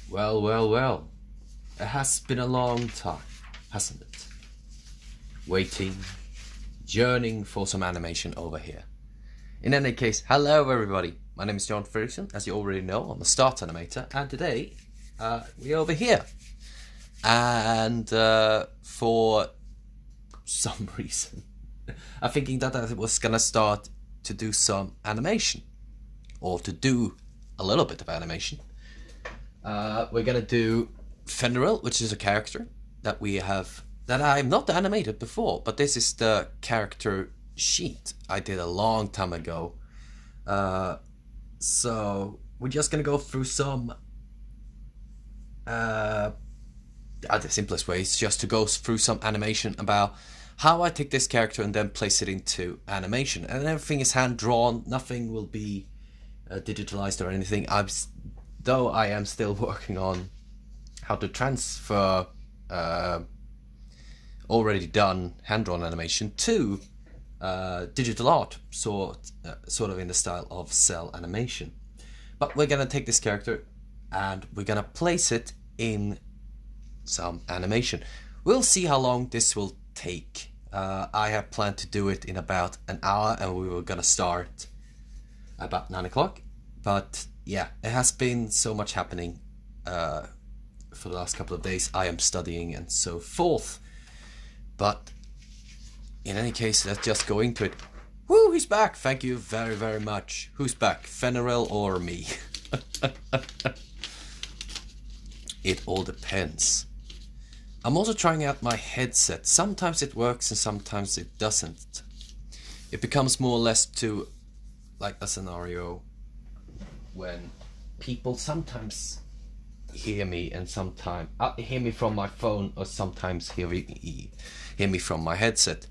Well, well, well. It has been a long time, hasn't it? Waiting, yearning for some animation over here. In any case, hello everybody. My name is John Ferguson, as you already know. I'm a start animator, and today we're over here. And for some reason, I'm thinking that I was gonna start to do some animation, or to do a little bit of animation. We're gonna do Fenrir, which is a character that we have that I've not animated before, but this is the character sheet I did a long time ago. So we're just gonna go through some. The simplest way is just to go through some animation about how I take this character and then place it into animation, and everything is hand drawn. Nothing will be digitalized or anything. Though I am still working on how to transfer already done hand-drawn animation to digital art, sort of in the style of cell animation. But we're gonna take this character and we're gonna place it in some animation. We'll see how long this will take. I have planned to do it in about an hour, and we were gonna start about 9 o'clock. But yeah, it has been so much happening for the last couple of days. I am studying and so forth. But in any case, let's just go into it. Woo, he's back! Thank you very, very much. Who's back? Fenrir or me? It all depends. I'm also trying out my headset. Sometimes it works and sometimes it doesn't. It becomes more or less to like a scenario when people sometimes hear me and sometimes hear me from my phone, or sometimes hear me from my headset.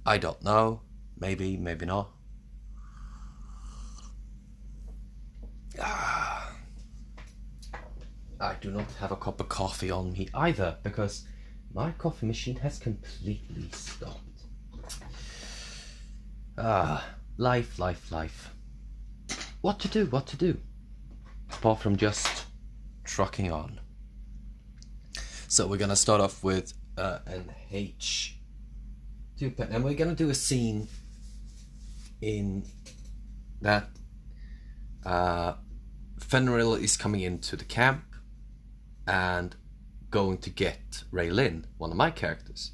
I don't know. Maybe, maybe not. I do not have a cup of coffee on me either, because my coffee machine has completely stopped. Life. What to do? Apart from just trucking on. So we're gonna start off with an H2 pen, and we're gonna do a scene in that Fenrir is coming into the camp and going to get Raylin, one of my characters,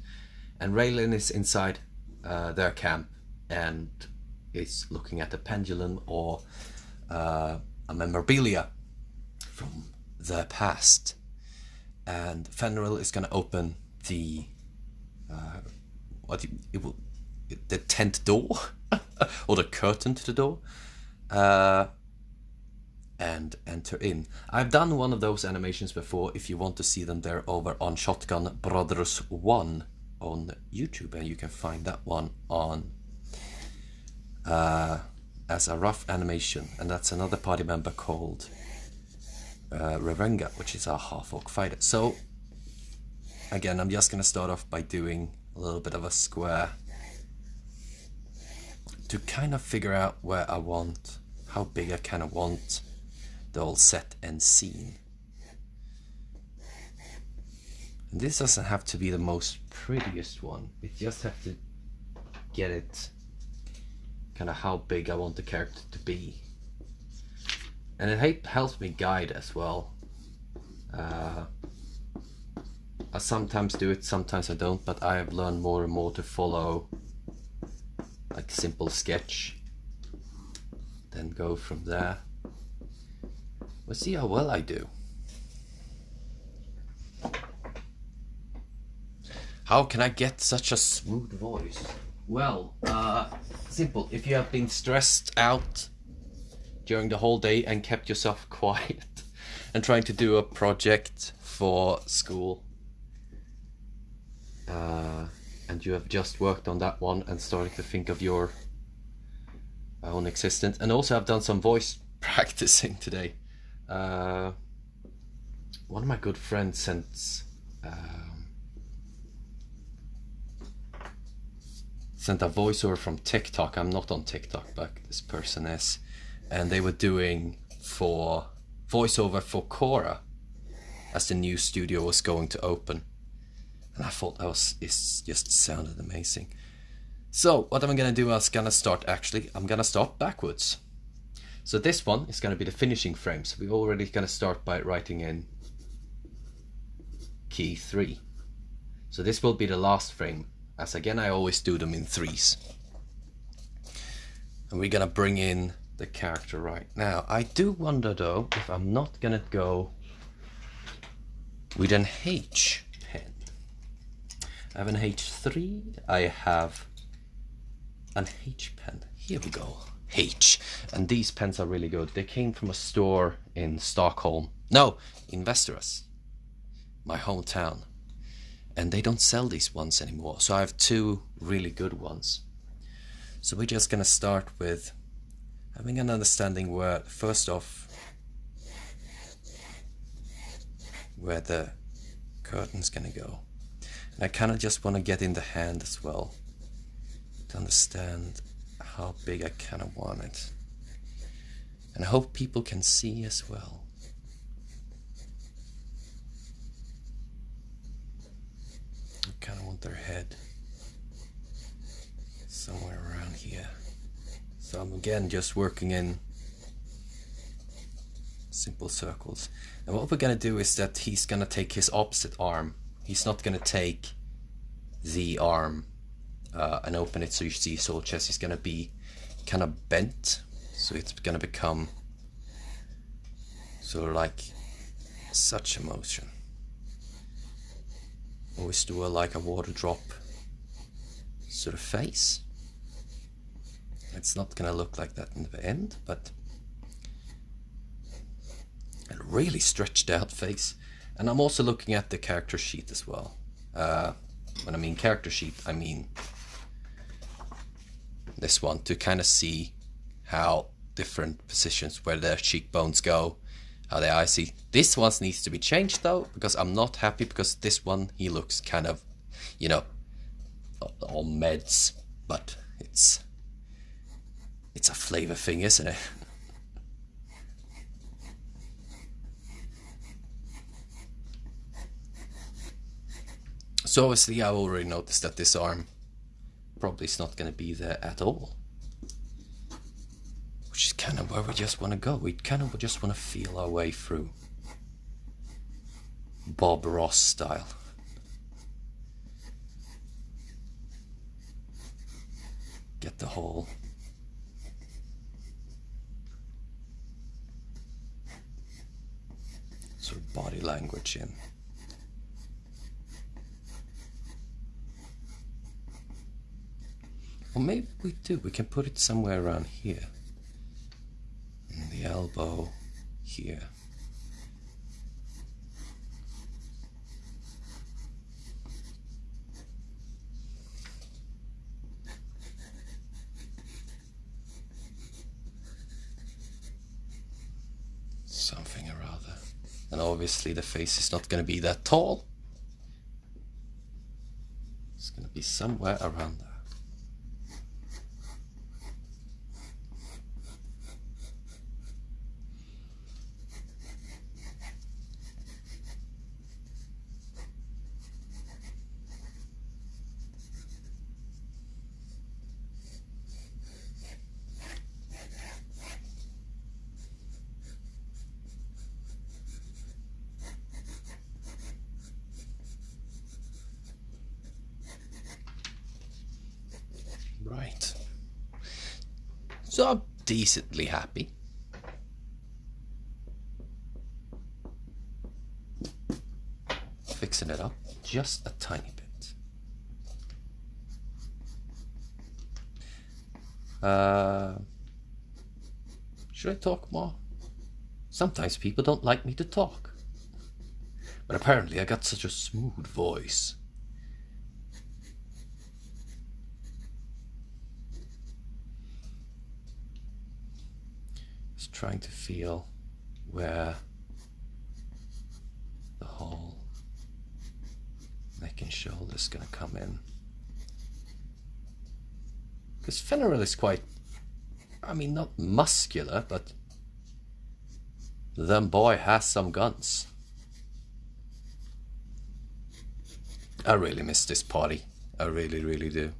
and Raylin is inside their camp and is looking at a pendulum or a memorabilia from the past, and Fenrir is going to open the the tent door or the curtain to the door and enter in. I've done one of those animations before. If you want to see them, they're over on Shotgun Brothers 1 on YouTube, and you can find that one on as a rough animation, and that's another party member called Revenga, which is our half-orc fighter. So again, I'm just gonna start off by doing a little bit of a square to kind of figure out where I want, how big I kind of want the whole set and scene. And this doesn't have to be the most prettiest one, it just have to get it kind of how big I want the character to be. And it helps me guide as well. I sometimes do it, sometimes I don't, but I have learned more and more to follow like a simple sketch, then go from there. We'll see how well I do. How can I get such a smooth voice? Well, simple. If you have been stressed out during the whole day and kept yourself quiet and trying to do a project for school, and you have just worked on that one and started to think of your own existence, and also I've done some voice practicing today. One of my good friends sent a voiceover from TikTok. I'm not on TikTok, but this person is, and they were doing for voiceover for Korra, as the new studio was going to open. And I thought it just sounded amazing. So what I'm gonna do is I'm gonna start backwards. So this one is gonna be the finishing frame. So we're already gonna start by writing in key 3. So this will be the last frame, as again I always do them in 3s. And we're gonna bring in the character right now. I do wonder though if I'm not gonna go with an H pen. I have an H3, I have an H pen. Here we go, H. And these pens are really good. They came from a store in Stockholm. No, in Västerås, my hometown. And they don't sell these ones anymore. So I have 2 really good ones. So we're just gonna start with having an understanding where, first off, where the curtain's gonna go. And I kind of just want to get in the hand as well to understand how big I kind of want it. And I hope people can see as well. I kind of want their head somewhere around here. So I'm again just working in simple circles. And what we're going to do is that he's going to take his opposite arm. He's not going to take the arm and open it so you see his whole chest. He's going to be kind of bent. So it's going to become sort of like such a motion. Always do like a water drop sort of face. It's not going to look like that in the end, but a really stretched out face. And I'm also looking at the character sheet as well. When I mean character sheet, I mean this one, to kind of see how different positions, where their cheekbones go, how the eyes see. This one needs to be changed though, because I'm not happy, because this one, he looks kind of, you know, all meds, but it's a flavor thing, isn't it? So obviously I already noticed that this arm probably is not going to be there at all. Which is kind of where we just want to go. We kind of just want to feel our way through. Bob Ross style. Get the whole sort of body language in. Or maybe we do. We can put it somewhere around here. And the elbow here. Something or other. And obviously the face is not going to be that tall. It's going to be somewhere around there. Right. So I'm decently happy. Fixing it up just a tiny bit. Should I talk more? Sometimes people don't like me to talk. But apparently I got such a smooth voice. Just trying to feel where the whole neck and shoulder is gonna come in. Because Fenrir is quite, I mean, not muscular, but then boy has some guns. I really miss this party. I really, really do.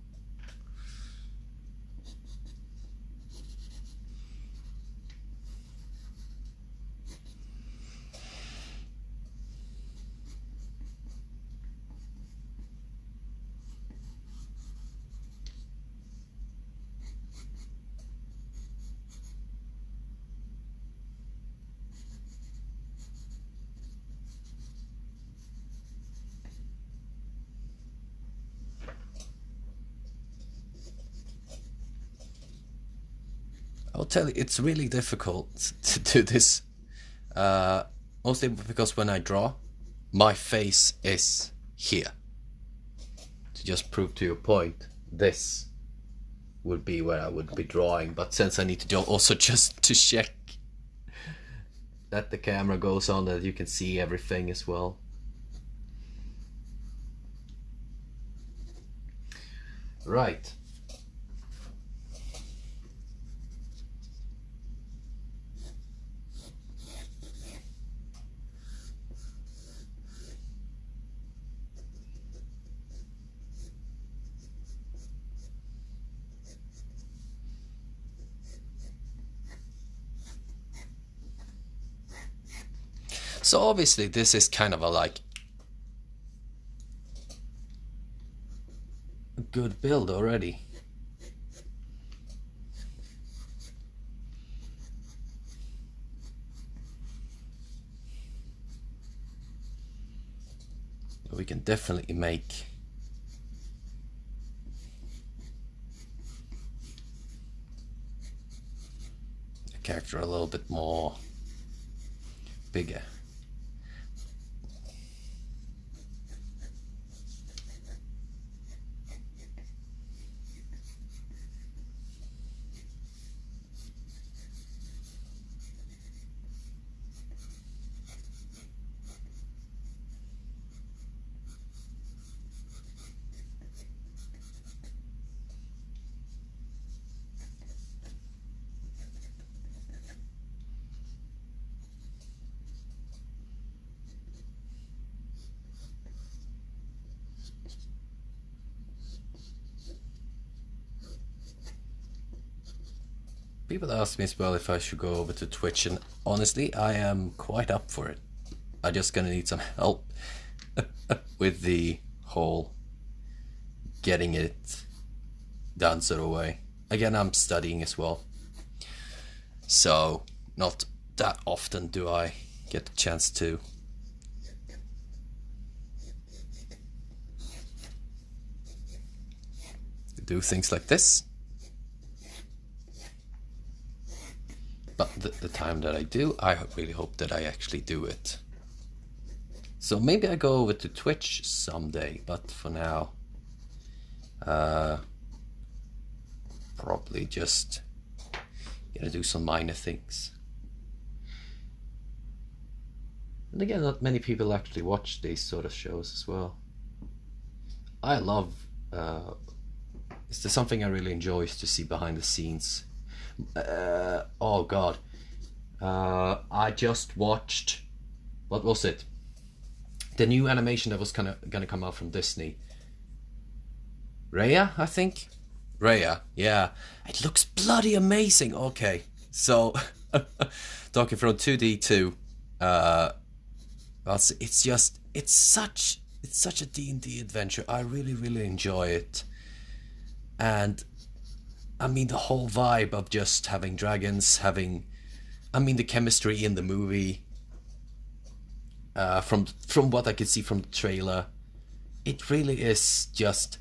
I'll tell you, it's really difficult to do this. Mostly because when I draw, my face is here. To just prove to your point, this would be where I would be drawing. But since I need to do also just to check that the camera goes on, that you can see everything as well. Right. So obviously this is kind of a like a good build already. We can definitely make the character a little bit more bigger. People ask me as well if I should go over to Twitch, and honestly, I am quite up for it. I'm just gonna need some help with the whole getting it done sort of way. Again, I'm studying as well, so not that often do I get the chance to do things like this. But the time that I do, I really hope that I actually do it. So maybe I go over to Twitch someday, but for now, probably just gonna do some minor things. And again, not many people actually watch these sort of shows as well. I love, is there something I really enjoy is to see behind the scenes. Oh god, I just watched, what was it, the new animation that was gonna come out from Disney, Raya, I think. Raya, yeah, it looks bloody amazing. Okay, so talking from 2D to it's such a D&D adventure. I really enjoy it. And I mean, the whole vibe of just having dragons, the chemistry in the movie, from what I could see from the trailer, it really is just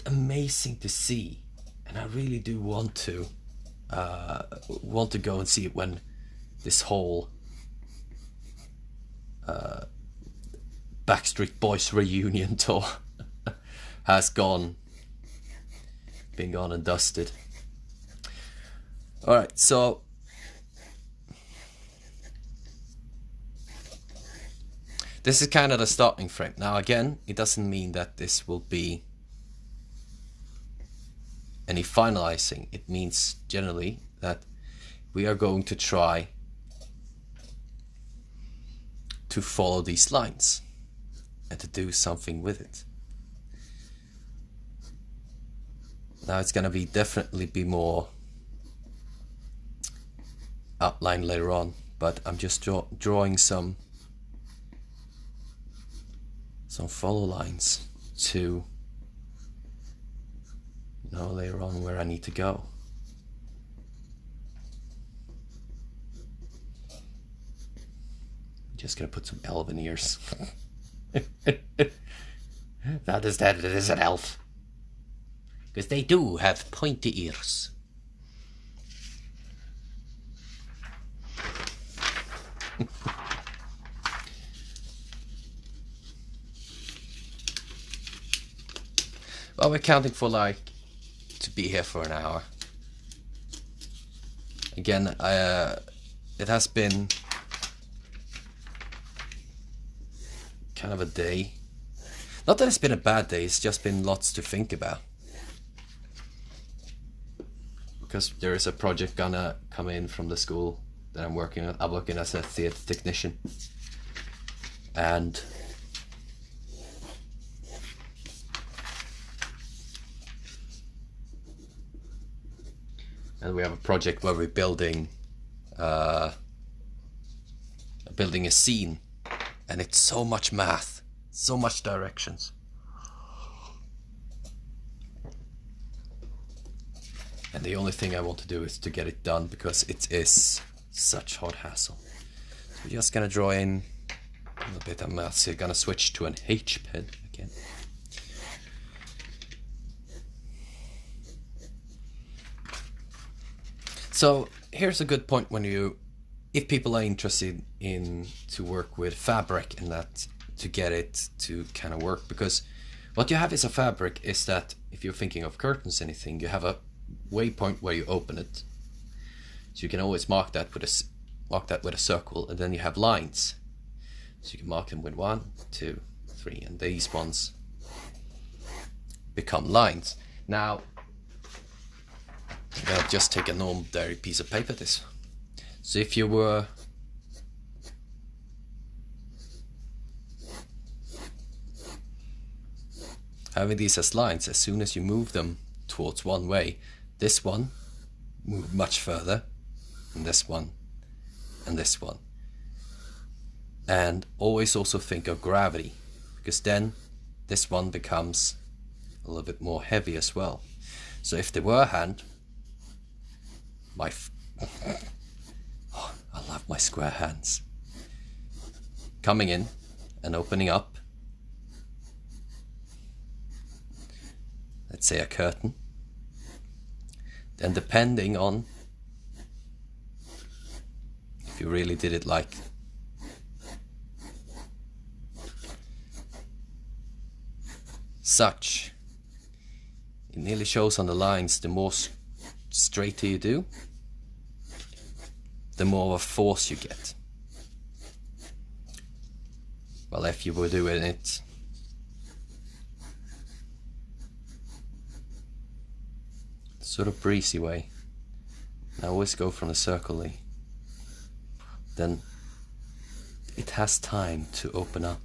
amazing to see, and I really do want to go and see it when this whole Backstreet Boys reunion tour has been gone and dusted. Alright, so this is kind of the starting frame. Now again, it doesn't mean that this will be any finalizing. It means generally that we are going to try to follow these lines. and to do something with it. Now it's gonna definitely be more outline later on, but I'm just drawing some follow lines to know later on where I need to go. Just gonna put some elven ears. That is it is an elf. Because they do have pointy ears. Well, we're counting for to be here for an hour. Again, it has been kind of a day. Not that it's been a bad day, it's just been lots to think about. Because there is a project gonna come in from the school that I'm working on. I'm working as a theatre technician. And we have a project where we're building a scene, and it's so much math, so much directions. And the only thing I want to do is to get it done because it is such hard hassle. So we're just gonna draw in a little bit of math. So I'm gonna switch to an H pen again. So here's a good point when if people are interested in to work with fabric and that, to get it to kind of work, because what you have is a fabric is that if you're thinking of curtains, anything, you have a waypoint where you open it. So you can always mark that with a circle, and then you have lines. So you can mark them with 1, 2, 3, and these ones become lines. Now, I'll just take a normal dirty piece of paper, this. So if you were having these as lines, as soon as you move them towards one way, this one move much further, and this one, and this one. And always also think of gravity, because then this one becomes a little bit more heavy as well. So if there were a hand, oh, I love my square hands. Coming in and opening up, let's say a curtain, then depending on if you really did it like such, it nearly shows on the lines, the more straighter you do, the more of a force you get. Well, if you were doing it sort of breezy way, I always go from the circle, then it has time to open up.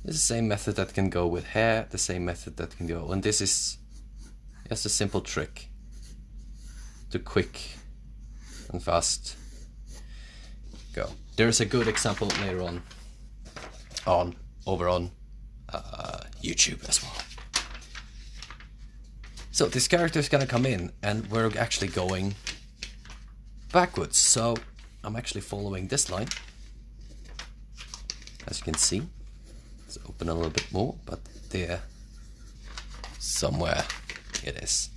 It's the same method that can go with hair, the same method that can go, and this is just a simple trick to quick and fast go. There's a good example later on over on YouTube as well. So this character is gonna come in, and we're actually going backwards. So I'm actually following this line, as you can see. Let's open a little bit more, but there, somewhere it is.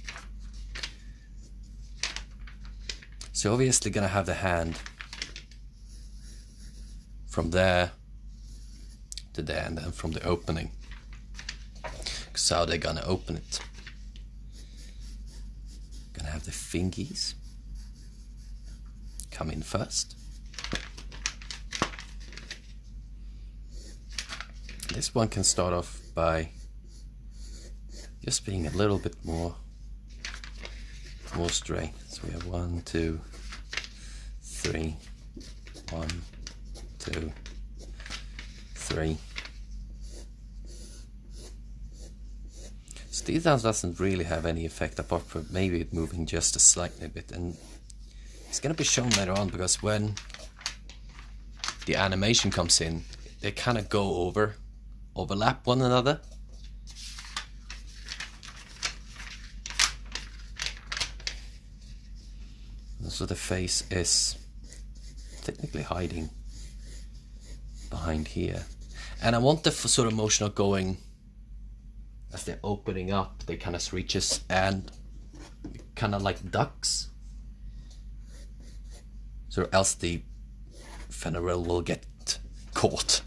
So obviously gonna have the hand from there to there, and then from the opening. So how they're gonna open it. Gonna have the fingies come in first. This one can start off by just being a little bit more straight. So we have 1, 2, 3, 3. 1, 2, 3. So details doesn't really have any effect apart from maybe it moving just a slightly bit, and it's gonna be shown later on because when the animation comes in, they kind of go overlap one another. So the face is technically hiding behind here. And I want the sort of motion of going as they're opening up, they kind of reaches and kind of like ducks. So else the Fenrir will get caught.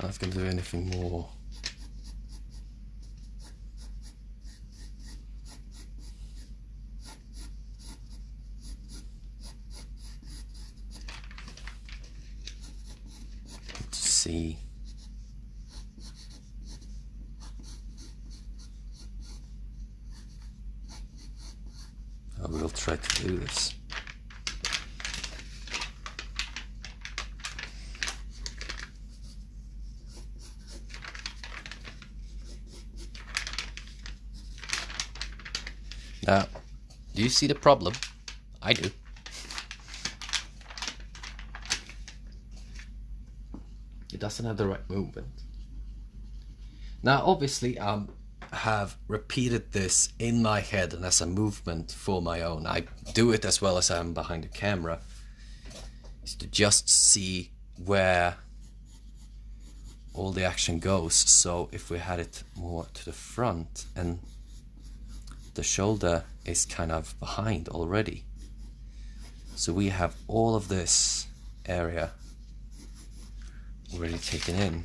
I'm not going to do anything more. Let's see. I will try to do this. Now, do you see the problem? I do. It doesn't have the right movement. Now, obviously, I have repeated this in my head and as a movement for my own. I do it as well as I'm behind the camera. Is to just see where all the action goes. So if we had it more to the front and the shoulder is kind of behind already. So we have all of this area already taken in.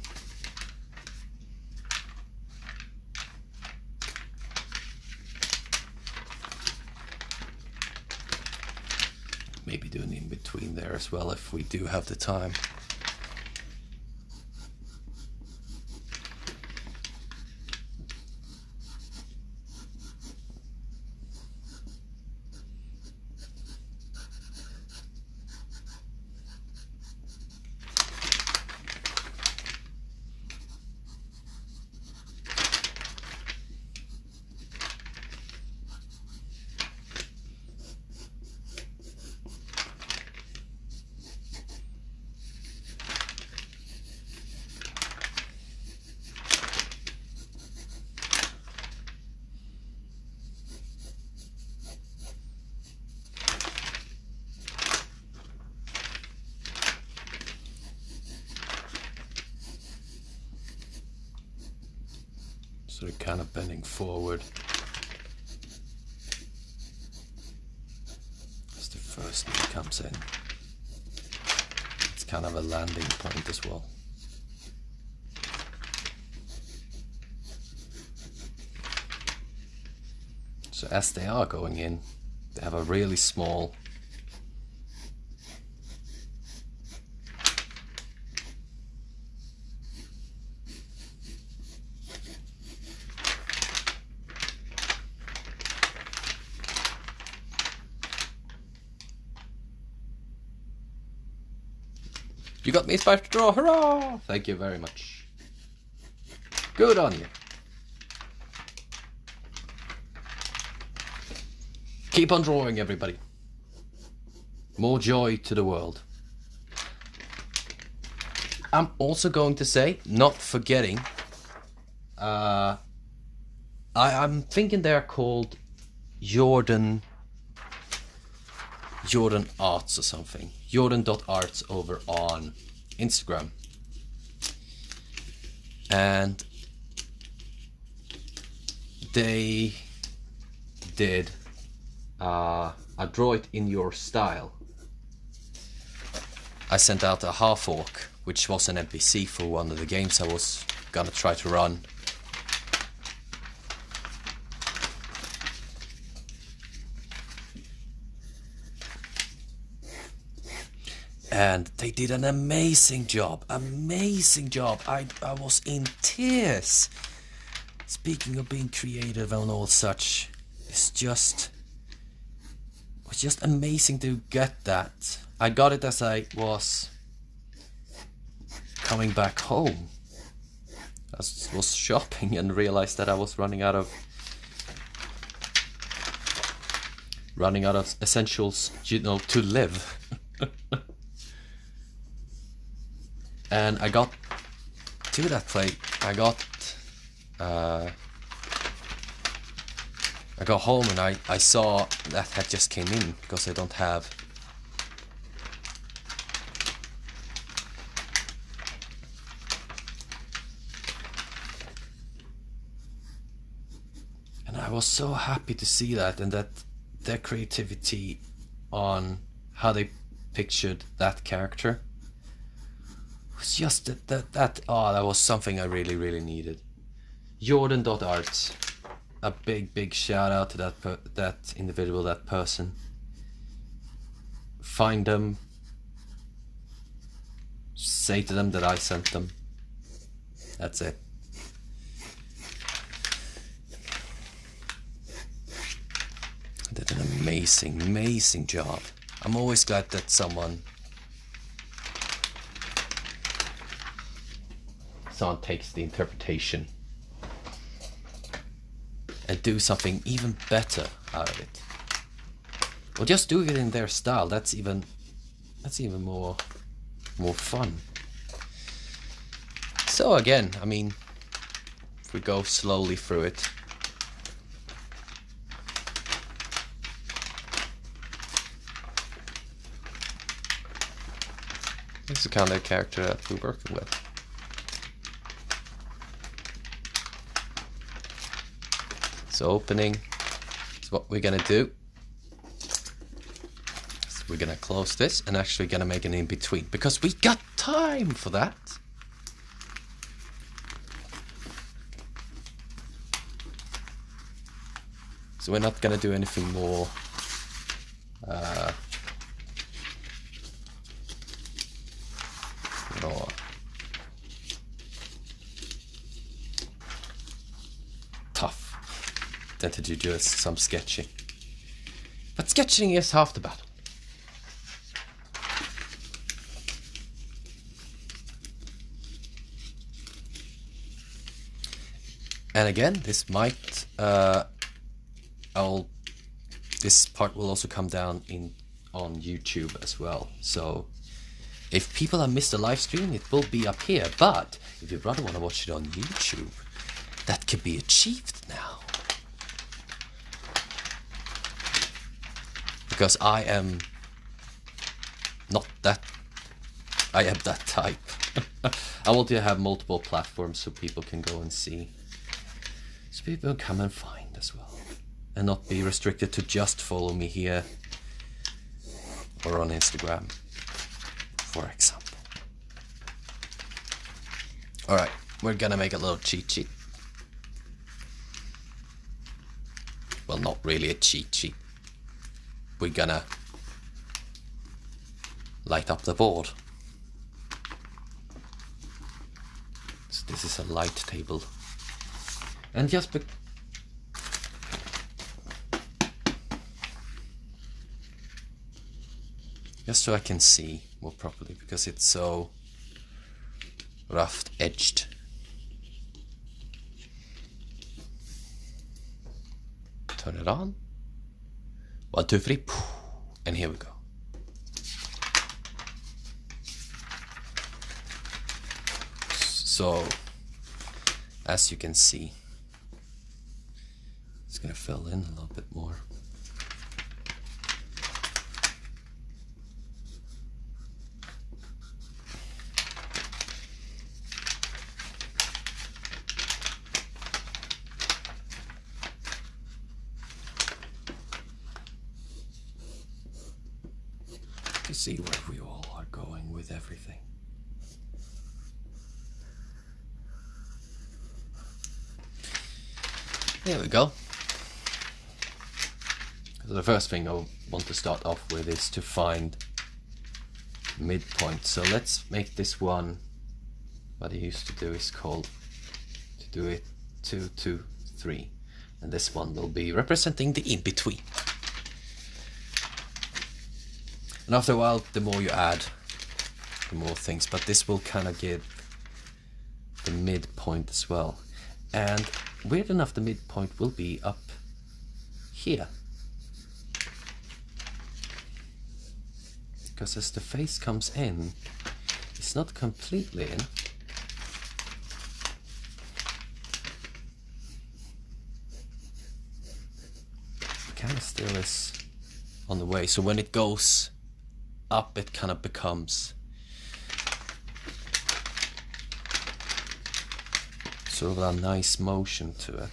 Maybe doing in between there as well if we do have the time. So they're kind of bending forward. As the first knee comes in. It's kind of a landing point as well. So as they are going in, they have a really small You got me 5 to draw, hurrah! Thank you very much. Good on you. Keep on drawing, everybody. More joy to the world. I'm also going to say, not forgetting, I'm thinking they're called Jordan Arts or something. Jordan.arts over on Instagram. And they did a draw it in your style. I sent out a half orc, which was an NPC for one of the games I was gonna try to run. And they did an amazing job. Amazing job. I was in tears. Speaking of being creative and all such, it was just amazing to get that. I got it as I was coming back home. I was shopping and realized that I was running out of essentials, to live. And I got to that place. I got home and I saw that had just came in, because I don't have and I was so happy to see that, and that their creativity on how they pictured that character was just that was something I really needed. Jordan.art, a big shout out to that individual, that person. Find them, say to them that I sent them. That's it. They did an amazing job. I'm always glad that someone takes the interpretation and do something even better out of it, or just do it in their style. That's even more fun. So again, I mean, if we go slowly through it, this is the kind of character that we're working with. So opening is what we're gonna do. So we're gonna close this and actually gonna make an in-between, because we got time for that. So we're not gonna do anything more tough than to do just some sketching. But sketching is half the battle. And again, this might this part will also come down on YouTube as well. So if people have missed a live stream, it will be up here. But if you rather want to watch it on YouTube, that can be achieved now. Because I am that type. I want to have multiple platforms so people can go and see. So people come and find as well. And not be restricted to just follow me here or on Instagram, for example. Alright, we're gonna make a little cheat sheet. Well, not really a cheat sheet. We're gonna light up the board. So this is a light table. And just so I can see more properly, because it's so rough edged. Turn it on. 1, 2, 3, and here we go. So, as you can see, it's gonna fill in a little bit more. To see where we all are going with everything. There we go. So the first thing I want to start off with is to find midpoint. So let's make this one, what he used to do is called, to do it 2, 2, 3. And this one will be representing the in-between. And after a while, the more you add, the more things. But this will kind of give the midpoint as well. And weird enough, the midpoint will be up here. Because as the face comes in, it's not completely in. It kind of still is on the way. So when it goes up, it kind of becomes sort of a nice motion to it.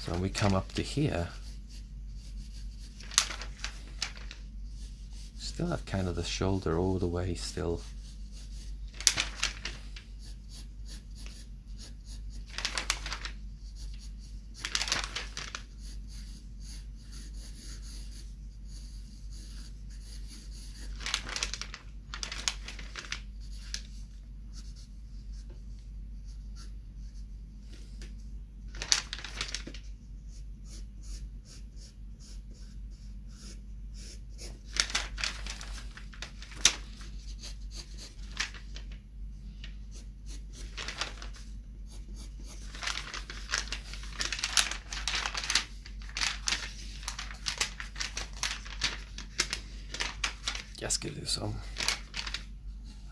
So when we come up to here, still have kind of the shoulder all the way still. Just give you some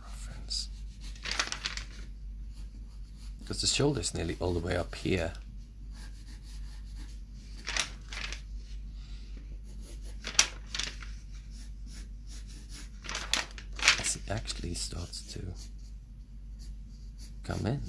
reference. Because the shoulder is nearly all the way up here. As it actually starts to come in.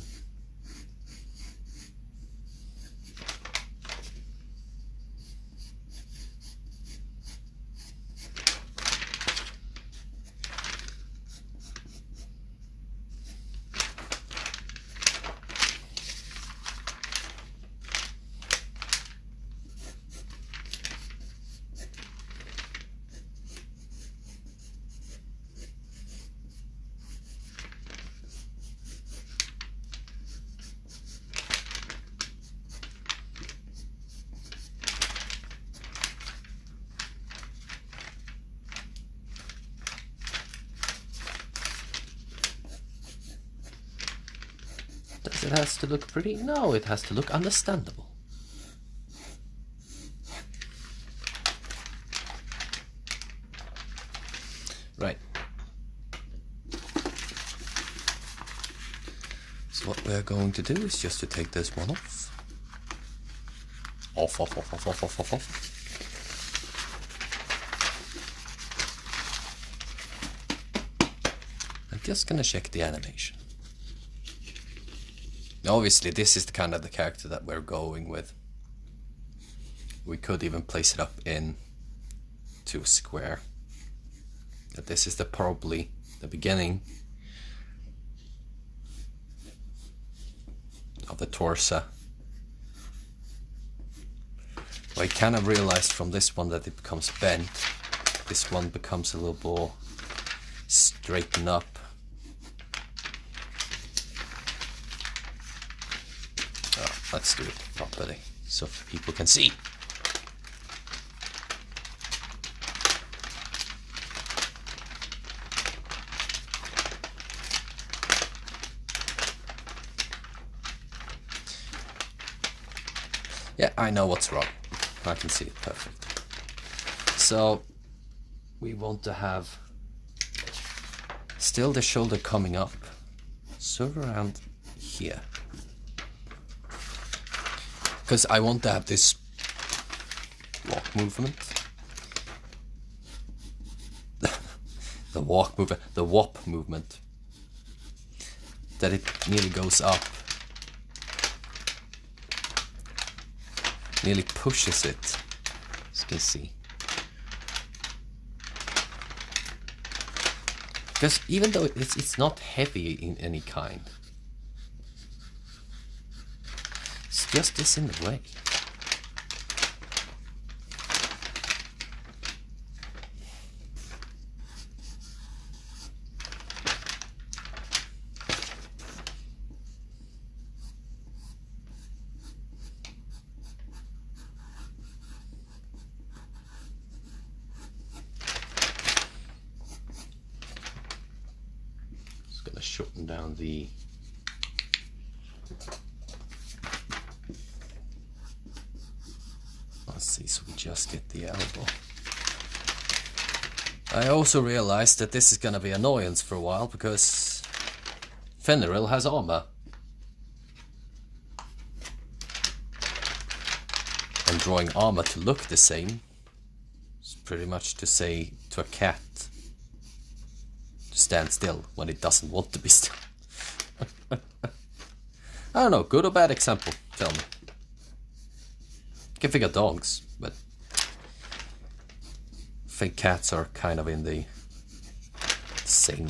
Does it has to look pretty? No, it has to look understandable. Right. So what we're going to do is just to take this one off. Off. I'm just gonna check the animation. Obviously, this is the kind of the character that we're going with. We could even place it up in to a square. But this is probably the beginning of the torso. I kind of realized from this one that it becomes bent. This one becomes a little more straightened up. Let's do it properly so people can see. Yeah, I know what's wrong. I can see it perfect. So we want to have still the shoulder coming up, sort of around here. Because I want to have this walk movement. The wop movement. That it nearly goes up. Nearly pushes it, as you can see. Because even though it's not heavy in any kind, it's just this in the way. shorten down the let's see, so we just get the elbow. I also realized that this is gonna be annoyance for a while because Fenrir has armor. And drawing armor to look the same is pretty much to say to a cat to stand still when it doesn't want to be still. I don't know, good or bad example, tell me. You can figure dogs, but I think cats are kind of in the same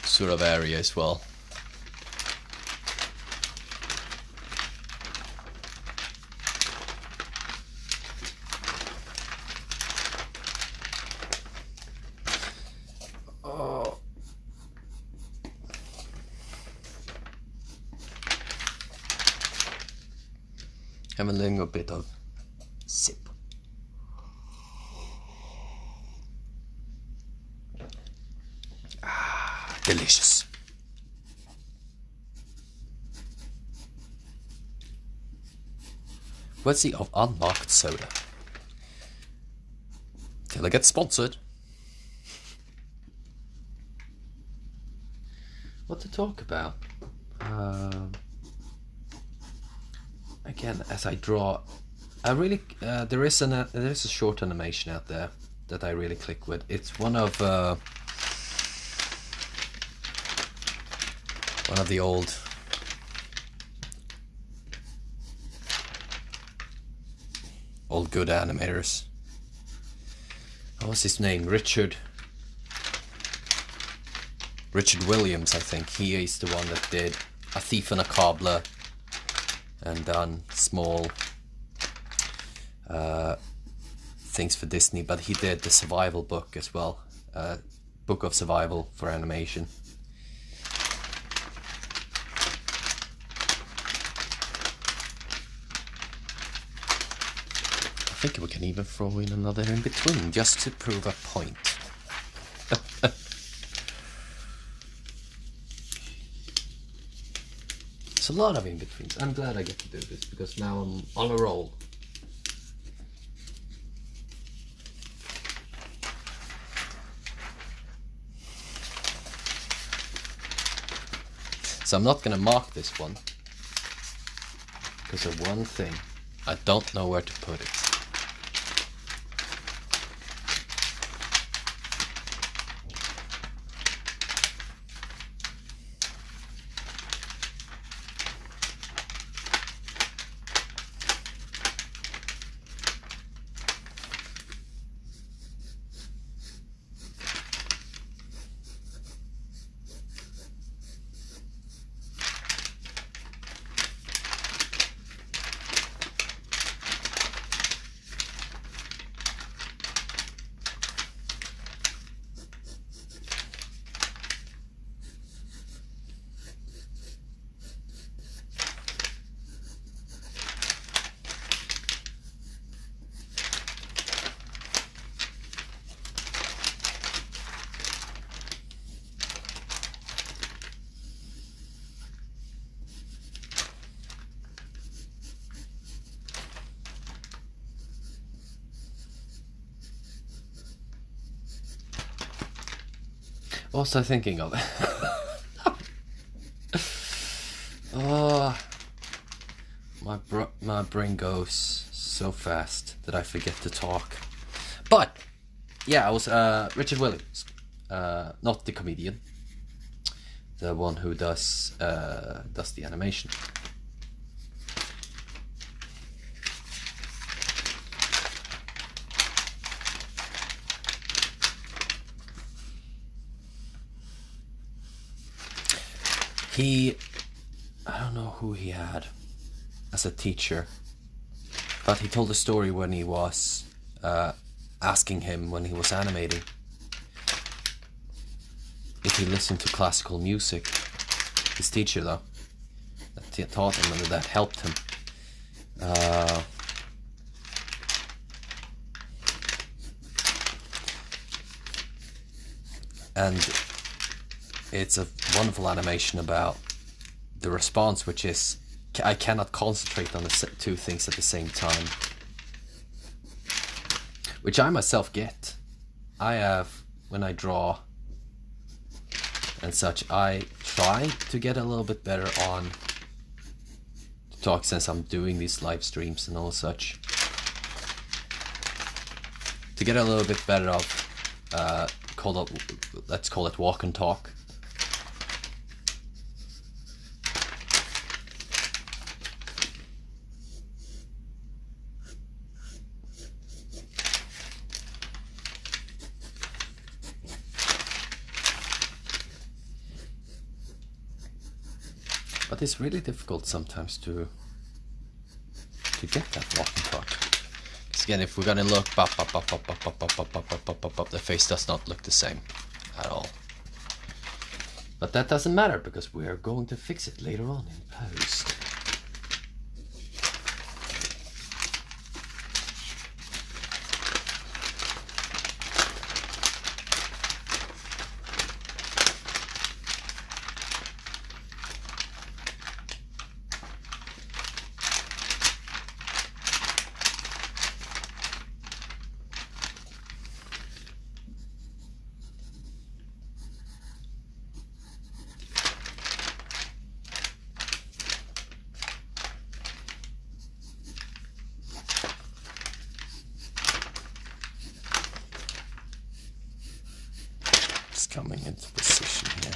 sort of area as well. Having a bit of sip. Ah, delicious. What's the of unmarked soda? Till I get sponsored. What to talk about? Again, as I draw, I really there is a short animation out there that I really click with. It's one of the old good animators. What was his name? Richard Williams, I think. He is the one that did A Thief and a Cobbler and done small things for Disney, but he did the survival book as well, book of survival for animation. I think we can even throw in another in between just to prove a point. It's a lot of in-betweens. I'm glad I get to do this because now I'm on a roll. So I'm not gonna mark this one because of one thing. I don't know where to put it. What was I thinking of? Oh, my brain goes so fast that I forget to talk. But yeah, I was Richard Williams, not the comedian, the one who does the animation. I don't know who he had as a teacher, but he told a story when he was asking him when he was animating if he listened to classical music. His teacher, though, that taught him and that helped him. And it's a wonderful animation about the response, which is I cannot concentrate on the two things at the same time, which I myself get. I have, when I draw and such, I try to get a little bit better on the talk since I'm doing these live streams and all such, to get a little bit better of let's call it walk and talk. But it's really difficult sometimes to get that walk and talk. Because again, if we're gonna look the face does not look the same at all. But that doesn't matter because we are going to fix it later on in post. Coming into position here.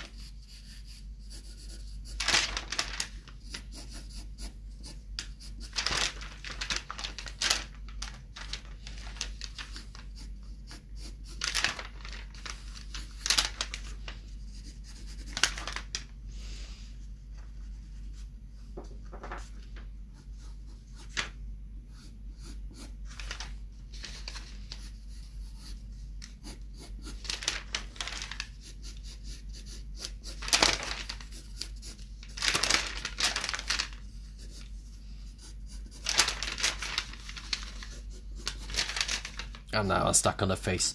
And now I'm stuck on the face.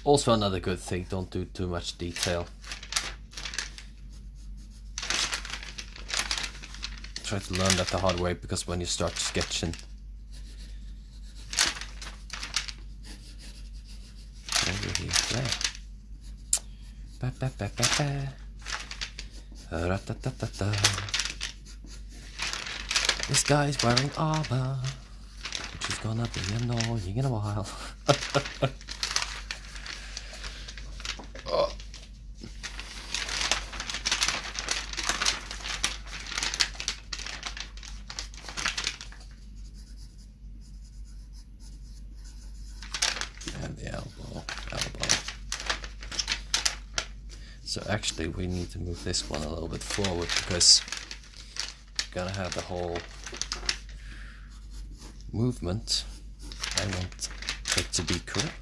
Also another good thing, don't do too much detail. Try to learn that the hard way, because when you start sketching, over here, there. Ba, ba, ba, ba, ba. Ra-ta-ta-ta-ta. This guy's wearing armor, which is gonna be annoying in a while. Oh. And the elbow. So actually we need to move this one a little bit forward, because we're gonna have the whole movement. I want it to be correct.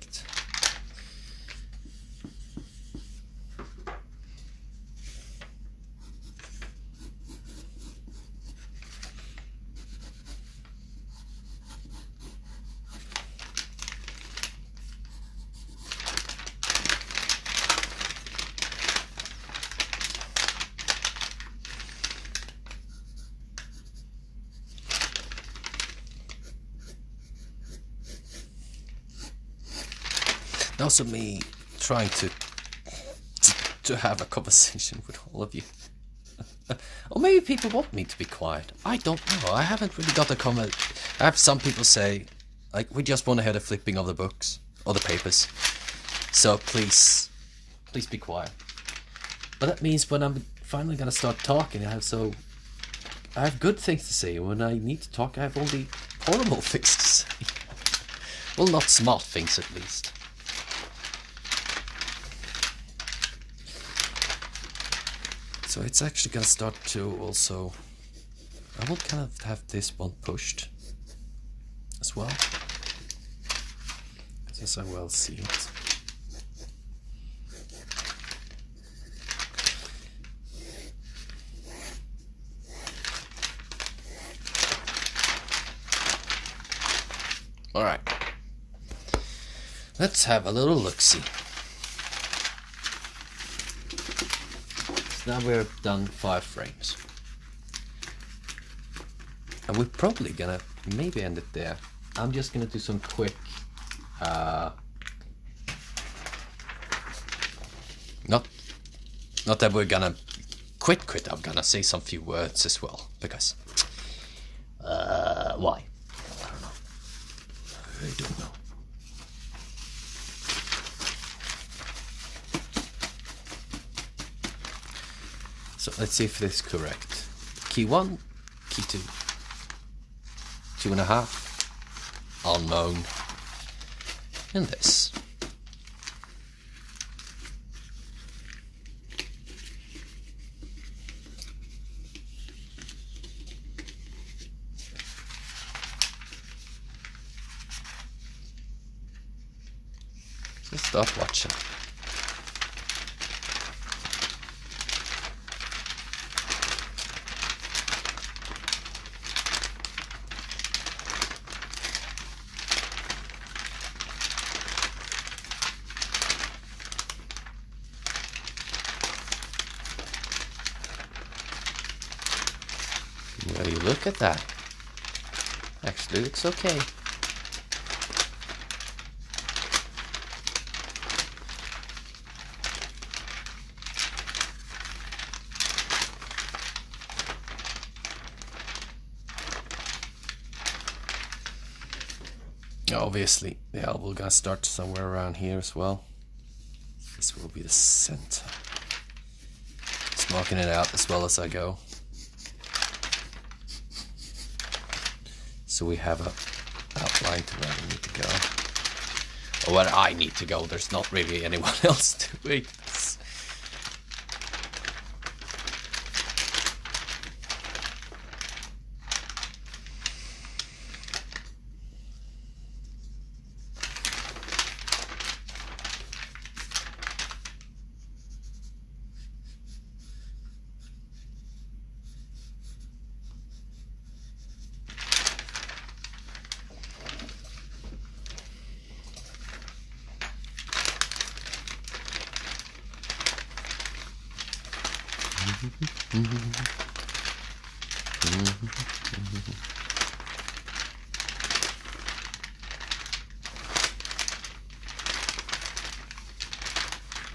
Also me trying to have a conversation with all of you. Or maybe people want me to be quiet. I don't know. I haven't really got a comment. I have some people say, like, we just want to hear the flipping of the books or the papers. So please be quiet. But that means when I'm finally gonna start talking, I have good things to say. When I need to talk, I have only horrible things to say. Well, not smart things at least. So it's actually gonna start to also, I will kind of have this one pushed as well, as I will see it. All right, let's have a little look-see. now we're done 5 frames. And we're probably gonna maybe end it there. I'm just gonna do some quick not that we're gonna quit, I'm gonna say some few words as well, because why? I don't know. I don't know. So let's see if this is correct. Key 1, key 2, 2.5, unknown, and this. So stop watching. Well, you look at that. Actually, looks okay. Obviously, the elbow will gonna start somewhere around here as well. This will be the center. Just marking it out as well as I go. So we have a outline to where we need to go. Or where I need to go. There's not really anyone else doing this.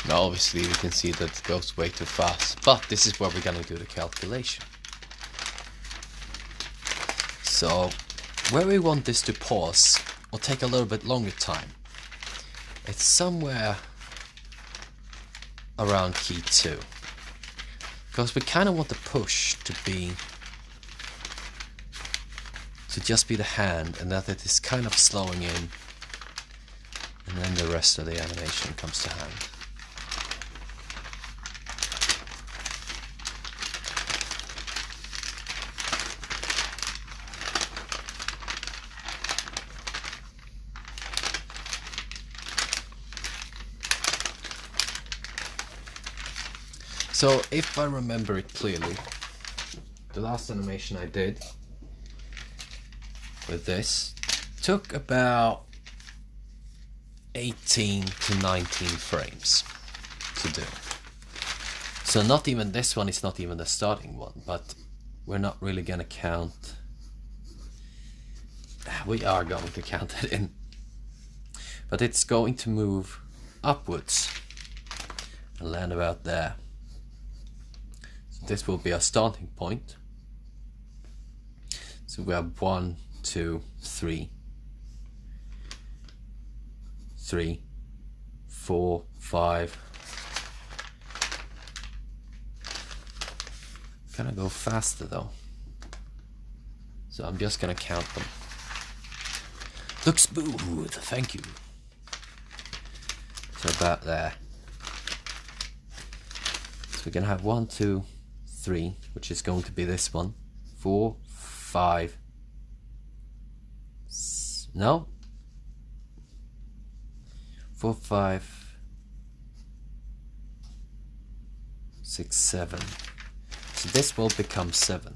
Now obviously we can see that it goes way too fast, but this is where we're gonna do the calculation. So where we want this to pause or take a little bit longer time, it's somewhere around key 2. Because we kind of want the push to just be the hand, and that it is kind of slowing in, and then the rest of the animation comes to hand. So if I remember it clearly, the last animation I did with this took about 18 to 19 frames to do. So not even this one is not even the starting one, but we're not really gonna count. We are going to count it in, but it's going to move upwards and land about there. This will be our starting point. So we have 1, 2, 3, 4, 5. Gonna go faster though. So I'm just gonna count them. Look smooth, thank you. So about there. So we're gonna have 1, 2, 3, which is going to be this one. 4, 5. No. 4, 5, 6, 7. So this will become 7.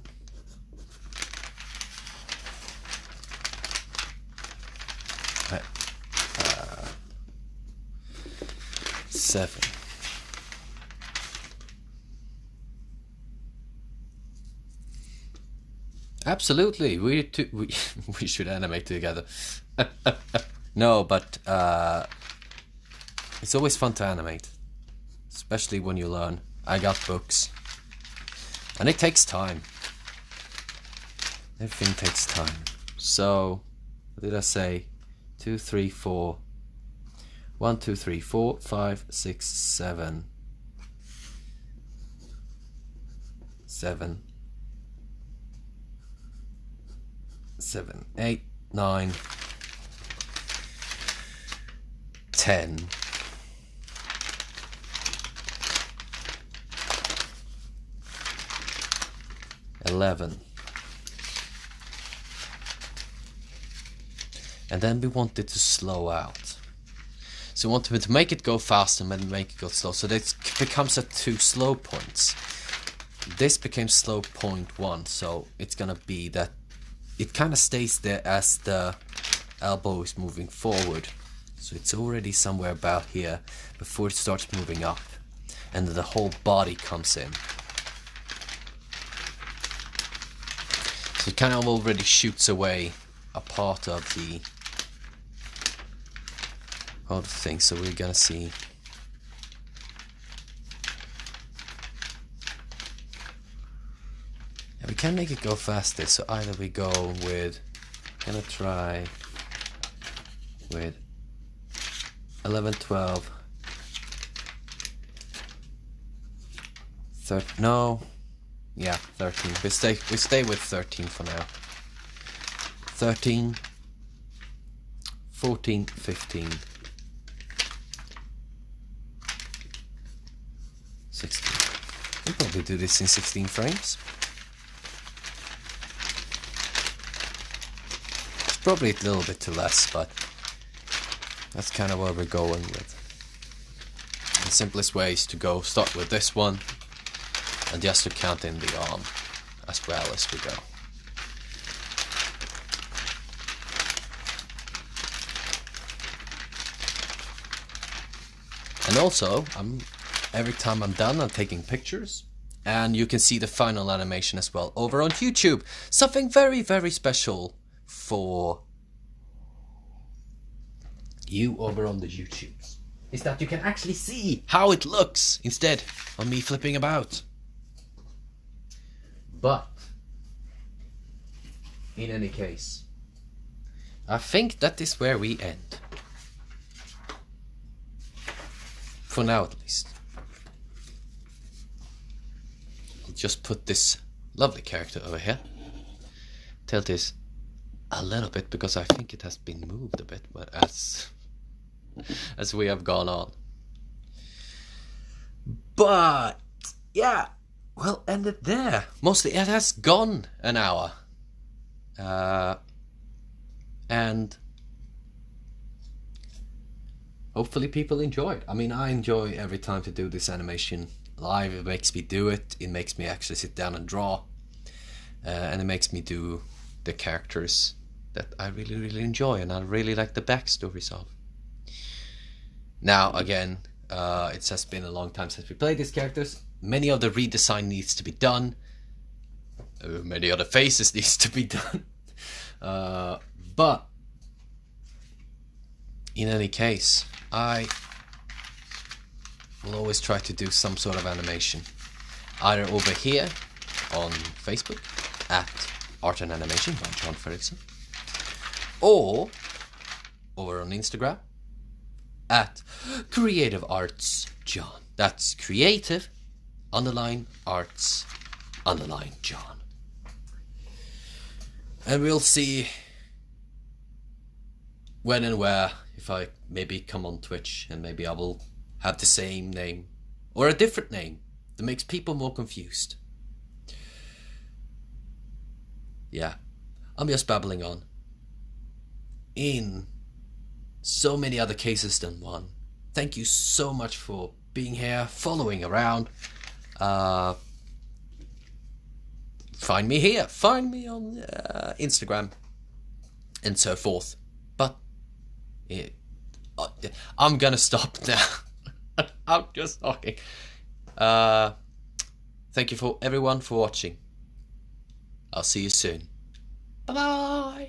Seven. Absolutely, we should animate together. No, but it's always fun to animate, especially when you learn. I got books, and it takes time. Everything takes time. So, what did I say? 2, 3, 4. 1, 2, 3, 4, 5, 6, 7. 7. 7, 8, 9, 10. 11. And then we want it to slow out. So we want to make it go fast and then make it go slow. So that becomes at 2 slow points. This became slow point 1, so it's gonna be that it kind of stays there as the elbow is moving forward. So it's already somewhere about here before it starts moving up, and the whole body comes in. So it kind of already shoots away a part of the thing. So we're gonna see. We can make it go faster, so either we go with, gonna try with 11, 12, 13, no, yeah, 13, we stay with 13 for now, 13, 14, 15, 16, we'll probably do this in 16 frames. Probably a little bit too less, but that's kind of where we're going with. The simplest way is to start with this one and just to count in the arm as well as we go. And also, every time I'm done, I'm taking pictures, and you can see the final animation as well over on YouTube. Something very, very special for you over on the YouTubes is that you can actually see how it looks instead of me flipping about. But in any case, I think that is where we end. For now at least. I'll just put this lovely character over here. Tilt this a little bit because I think it has been moved a bit, but as we have gone on. But yeah, we'll end it there. Mostly it has gone an hour, and hopefully people enjoy it. I mean, I enjoy every time to do this animation live. It makes me do it. It makes me actually sit down and draw, and it makes me do the characters that I really, really enjoy, and I really like the backstories of. Now, again, it has been a long time since we played these characters. Many of the redesign needs to be done. Many other faces needs to be done. But in any case, I will always try to do some sort of animation, either over here on Facebook at Art and Animation by John Fredriksson, or over on Instagram at Creative Arts John. That's creative _arts John. And we'll see when and where, if I maybe come on Twitch, and maybe I will have the same name or a different name that makes people more confused. Yeah, I'm just babbling on. In so many other cases than one. Thank you so much for being here, following around. Find me here, find me on Instagram, and so forth. But I'm gonna stop now. I'm just talking. Thank you for everyone for watching. I'll see you soon. Bye bye.